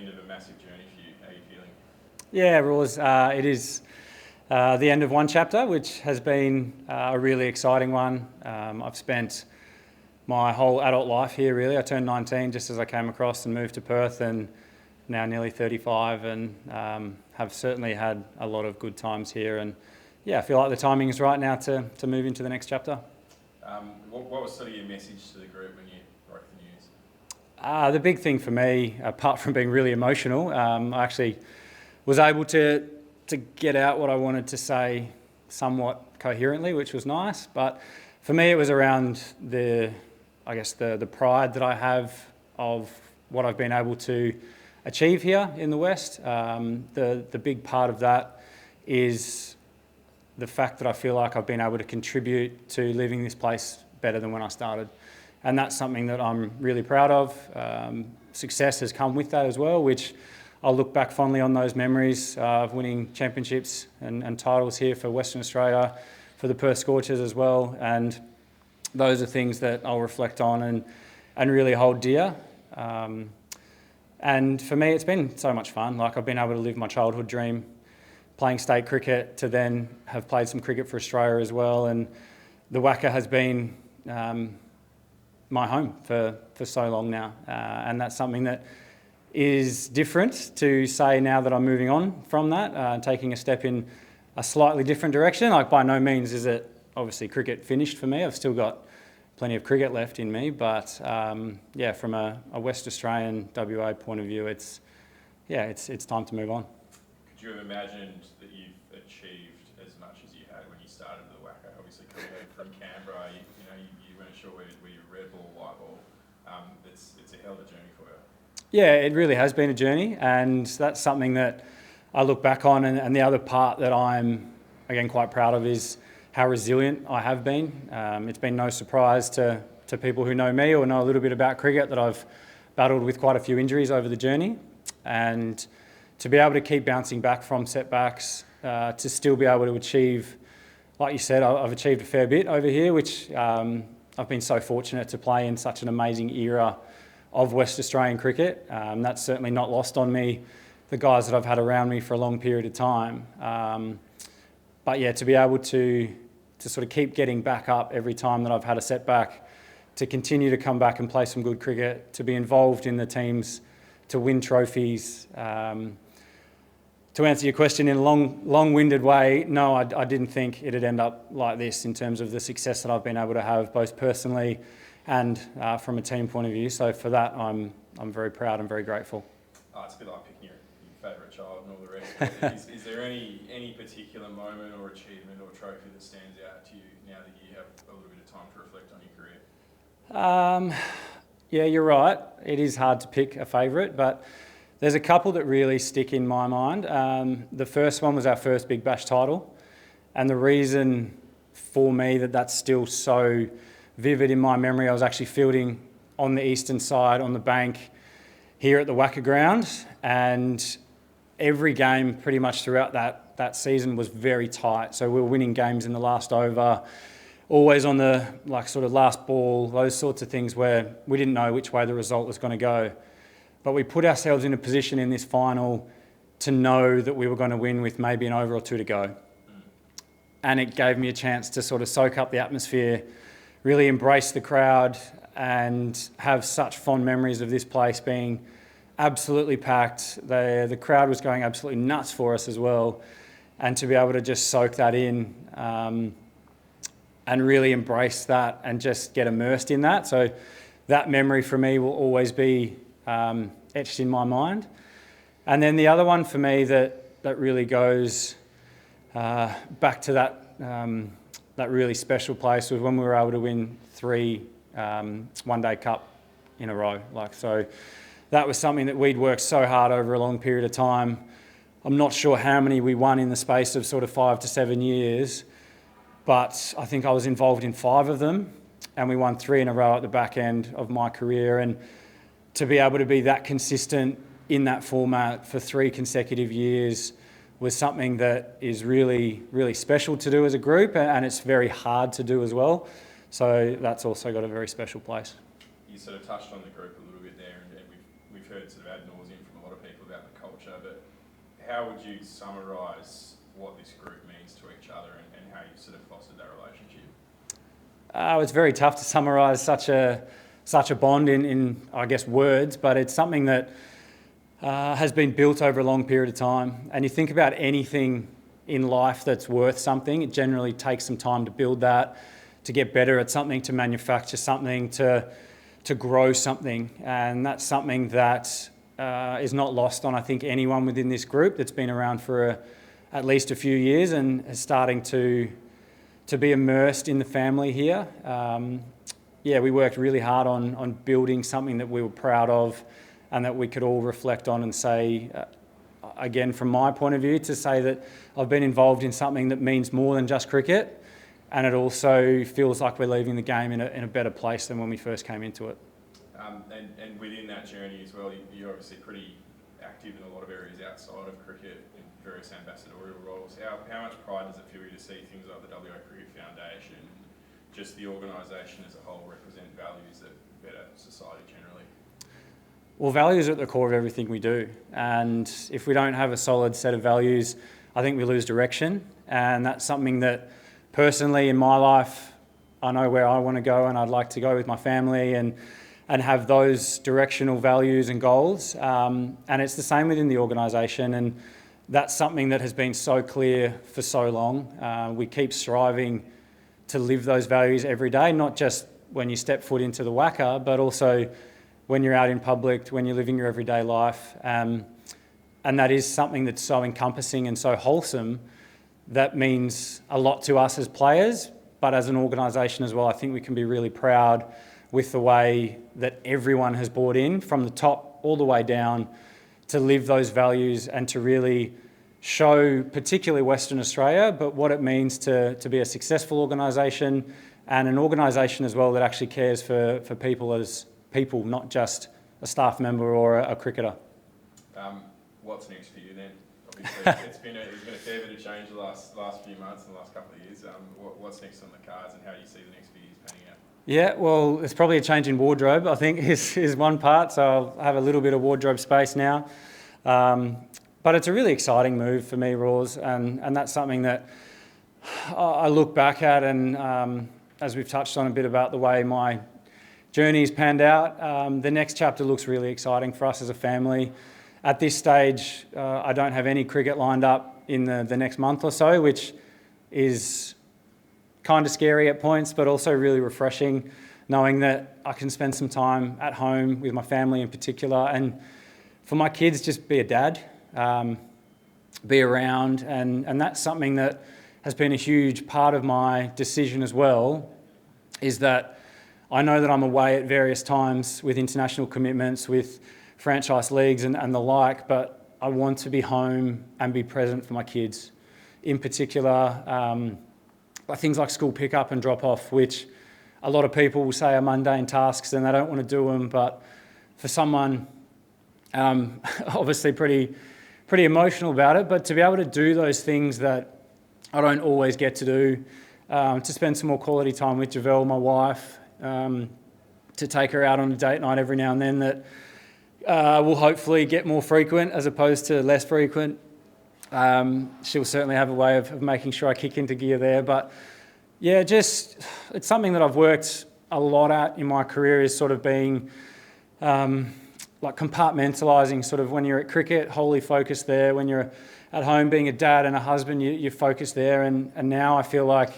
end of a massive journey for you. How are you feeling? Yeah, Roz, it is the end of one chapter, which has been a really exciting one. I've spent my whole adult life here, really. I turned 19 just as I came across and moved to Perth, and now nearly 35, and have certainly had a lot of good times here. And yeah, I feel like the timing is right now to move into the next chapter. What was sort of your message to the group when you broke the news? The big thing for me, apart from being really emotional, I actually was able to get out what I wanted to say somewhat coherently, which was nice. But for me, it was around the pride that I have of what I've been able to achieve here in the West. The big part of that is the fact that I feel like I've been able to contribute to leaving this place better than when I started. And that's something that I'm really proud of. Success has come with that as well, which I'll look back fondly on those memories of winning championships and titles here for Western Australia, for the Perth Scorchers as well. And those are things that I'll reflect on and really hold dear. And for me, it's been so much fun. Like, I've been able to live my childhood dream, playing state cricket, to then have played some cricket for Australia as well. And the WACA has been my home for so long now. And that's something that is different to say now that I'm moving on from that, taking a step in a slightly different direction. Like, by no means is it obviously cricket finished for me. I've still got plenty of cricket left in me, but from a West Australian WA point of view, it's time to move on. Could you have imagined that you've achieved as much as you had when you started the WACA? Obviously, coming from Canberra, you weren't sure whether you were red ball, white ball. It's a hell of a journey for you. Yeah, it really has been a journey, and that's something that I look back on. And the other part that I'm, again, quite proud of is how resilient I have been. It's been no surprise to people who know me or know a little bit about cricket that I've battled with quite a few injuries over the journey. And to be able to keep bouncing back from setbacks, to still be able to achieve, like you said, I've achieved a fair bit over here, which I've been so fortunate to play in such an amazing era of West Australian cricket. That's certainly not lost on me, the guys that I've had around me for a long period of time. But yeah, to be able to sort of keep getting back up every time that I've had a setback, to continue to come back and play some good cricket, to be involved in the teams, to win trophies. To answer your question in a long-winded way, no, I didn't think it'd end up like this in terms of the success that I've been able to have, both personally and from a team point of view. So for that, I'm very proud and very grateful. It's a bit like picking your favourite child and all the rest. Is there any particular moment or achievement or trophy that stands out to you now that you have a little bit of time to reflect on your career? Yeah, you're right. It is hard to pick a favourite, but there's a couple that really stick in my mind. The first one was our first Big Bash title, and the reason for me that's still so vivid in my memory, I was actually fielding on the eastern side on the bank here at the WACA ground, and every game pretty much throughout that season was very tight. So we were winning games in the last over, always on the sort of last ball, those sorts of things where we didn't know which way the result was going to go. But we put ourselves in a position in this final to know that we were going to win with maybe an over or two to go. And it gave me a chance to sort of soak up the atmosphere, really embrace the crowd, and have such fond memories of this place being absolutely packed. The crowd was going absolutely nuts for us as well. And to be able to just soak that in and really embrace that and just get immersed in that. So that memory for me will always be etched in my mind. And then the other one for me that really goes back to that really special place was when we were able to win 3 one-day cup in a row. So that was something that we'd worked so hard over a long period of time. I'm not sure how many we won in the space of sort of 5 to 7 years, but I think I was involved in 5 of them, and we won 3 in a row at the back end of my career. And to be able to be that consistent in that format for 3 consecutive years was something that is really, really special to do as a group, and it's very hard to do as well. So that's also got a very special place. You sort of touched on the group a little bit there, and we've heard sort of ad nauseum from a lot of people about the culture, but how would you summarise what this group means to each other and how you sort of fostered that relationship? It's very tough to summarise such a bond in I guess words, but it's something that has been built over a long period of time. And you think about anything in life that's worth something, it generally takes some time to build that, to get better at something, to manufacture something, to grow something. And that's something that is not lost on, I think, anyone within this group that's been around for at least a few years and is starting to be immersed in the family here. We worked really hard on building something that we were proud of and that we could all reflect on and say, again, from my point of view, to say that I've been involved in something that means more than just cricket, and it also feels like we're leaving the game in a better place than when we first came into it. And within that journey as well, you're obviously pretty active in a lot of areas outside of cricket in various ambassadorial roles. How much pride does it feel you to see things like the WA Cricket Foundation, just the organisation as a whole, represent values that better society generally? Well, values are at the core of everything we do, and if we don't have a solid set of values, I think we lose direction. And that's something that personally in my life, I know where I want to go, and I'd like to go with my family and have those directional values and goals. And it's the same within the organisation, and that's something that has been so clear for so long. We keep striving to live those values every day, not just when you step foot into the WACA, but also when you're out in public, when you're living your everyday life. And that is something that's so encompassing and so wholesome that means a lot to us as players, but as an organisation as well. I think we can be really proud with the way that everyone has bought in from the top all the way down to live those values and to really show particularly Western Australia, but what it means to be a successful organisation and an organisation as well that actually cares for people as people, not just a staff member or a cricketer. What's next for you then? Obviously, there's been a fair bit of change the last few months and the last couple of years. What's next on the cards, and how do you see the next few years panning out? Yeah, well, it's probably a change in wardrobe, I think, is one part. So I'll have a little bit of wardrobe space now. But it's a really exciting move for me, Roars, and that's something that I look back at, and as we've touched on a bit about the way my journey's panned out, the next chapter looks really exciting for us as a family. At this stage, I don't have any cricket lined up in the next month or so, which is kind of scary at points, but also really refreshing, knowing that I can spend some time at home with my family in particular, and for my kids, just be a dad, be around, and that's something that has been a huge part of my decision as well, is that I know that I'm away at various times with international commitments, with franchise leagues and the like, but I want to be home and be present for my kids. In particular, things like school pickup and drop off, which a lot of people will say are mundane tasks and they don't want to do them, but for someone, obviously pretty emotional about it, but to be able to do those things that I don't always get to do, to spend some more quality time with Javelle, my wife, to take her out on a date night every now and then that will hopefully get more frequent as opposed to less frequent. She'll certainly have a way of making sure I kick into gear there. But yeah, it's something that I've worked a lot at in my career, is sort of being like compartmentalising, sort of when you're at cricket, wholly focused there. When you're at home being a dad and a husband, you're focused there. And now I feel like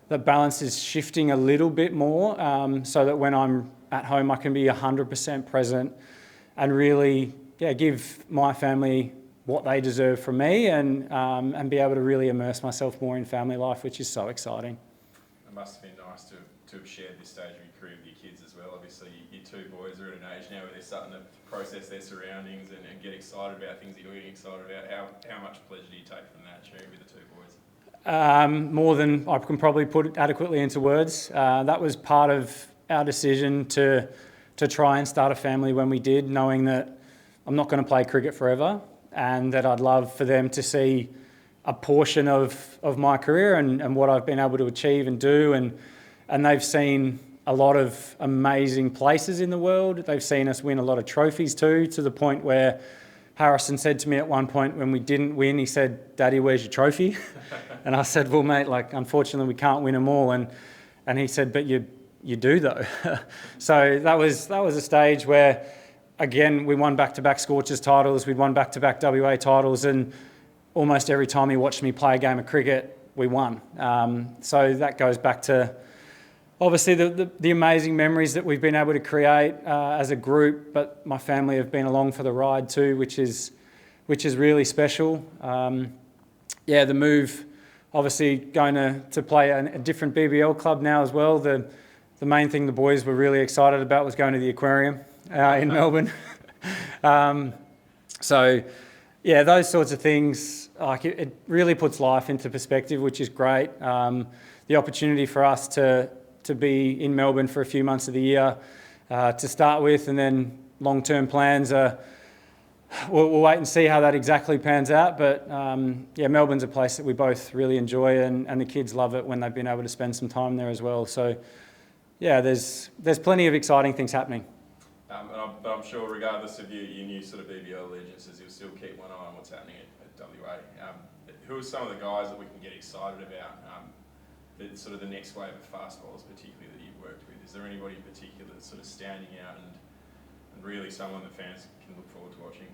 the balance is shifting a little bit more, so that when I'm at home, I can be 100% present and really give my family what they deserve from me, and be able to really immerse myself more in family life, which is so exciting. It must have been nice to have shared this stage of your career with your kids as well. Obviously, your two boys are at an age now where they're starting to process their surroundings and get excited about things that you're getting excited about. How much pleasure do you take from that, sharing with the two boys? More than I can probably put adequately into words. That was part of our decision to try and start a family when we did, knowing that I'm not going to play cricket forever, and that I'd love for them to see a portion of my career and what I've been able to achieve and do, and they've seen a lot of amazing places in the world. They've seen us win a lot of trophies too, to the point where Harrison said to me at one point when we didn't win, he said, "Daddy, where's your trophy?" And I said, "Well, mate, like, unfortunately we can't win them all." And he said, "But you do though." So that was a stage where, again, we won back-to-back Scorchers titles, we'd won back-to-back WA titles, and almost every time he watched me play a game of cricket, we won. So that goes back to obviously the amazing memories that we've been able to create as a group, but my family have been along for the ride too, which is really special. The move, obviously going to play a different BBL club now as well. The main thing the boys were really excited about was going to the aquarium in Melbourne. Those sorts of things, like it really puts life into perspective, which is great. The opportunity for us to be in Melbourne for a few months of the year to start with, and then long-term plans are, we'll wait and see how that exactly pans out. But Melbourne's a place that we both really enjoy, and the kids love it when they've been able to spend some time there as well. So there's plenty of exciting things happening. But I'm sure regardless of your new sort of BBL allegiances, you'll still keep one eye on what's happening at WA. Who are some of the guys that we can get excited about? Sort of the next wave of fast bowlers, particularly that you've worked with. Is there anybody in particular that's sort of standing out and really someone that fans can look forward to watching?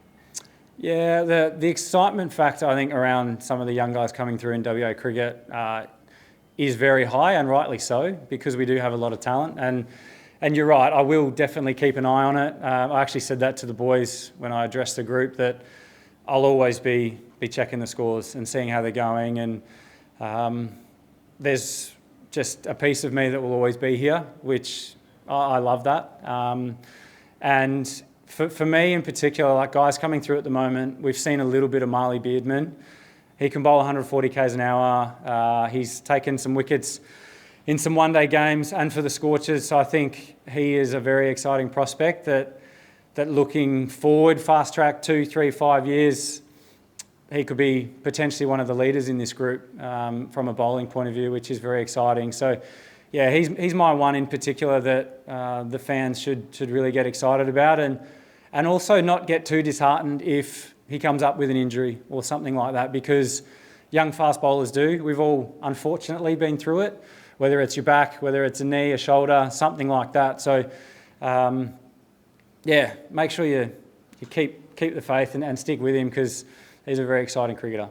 Yeah, the excitement factor, I think, around some of the young guys coming through in WA cricket is very high, and rightly so, because we do have a lot of talent. And you're right, I will definitely keep an eye on it. I actually said that to the boys when I addressed the group, that I'll always be checking the scores and seeing how they're going. And there's just a piece of me that will always be here, which I love that. And for me in particular, like guys coming through at the moment, we've seen a little bit of Marley Beardman. He can bowl 140 k's an hour. He's taken some wickets in some one-day games and for the Scorchers. So I think he is a very exciting prospect that looking forward, fast track 2, 3, 5 years, he could be potentially one of the leaders in this group from a bowling point of view, which is very exciting. So he's my one in particular that the fans should really get excited about, and also not get too disheartened if he comes up with an injury or something like that, because young fast bowlers do. We've all unfortunately been through it, whether it's your back, whether it's a knee, a shoulder, something like that. So make sure you keep the faith and stick with him, because he's a very exciting cricketer.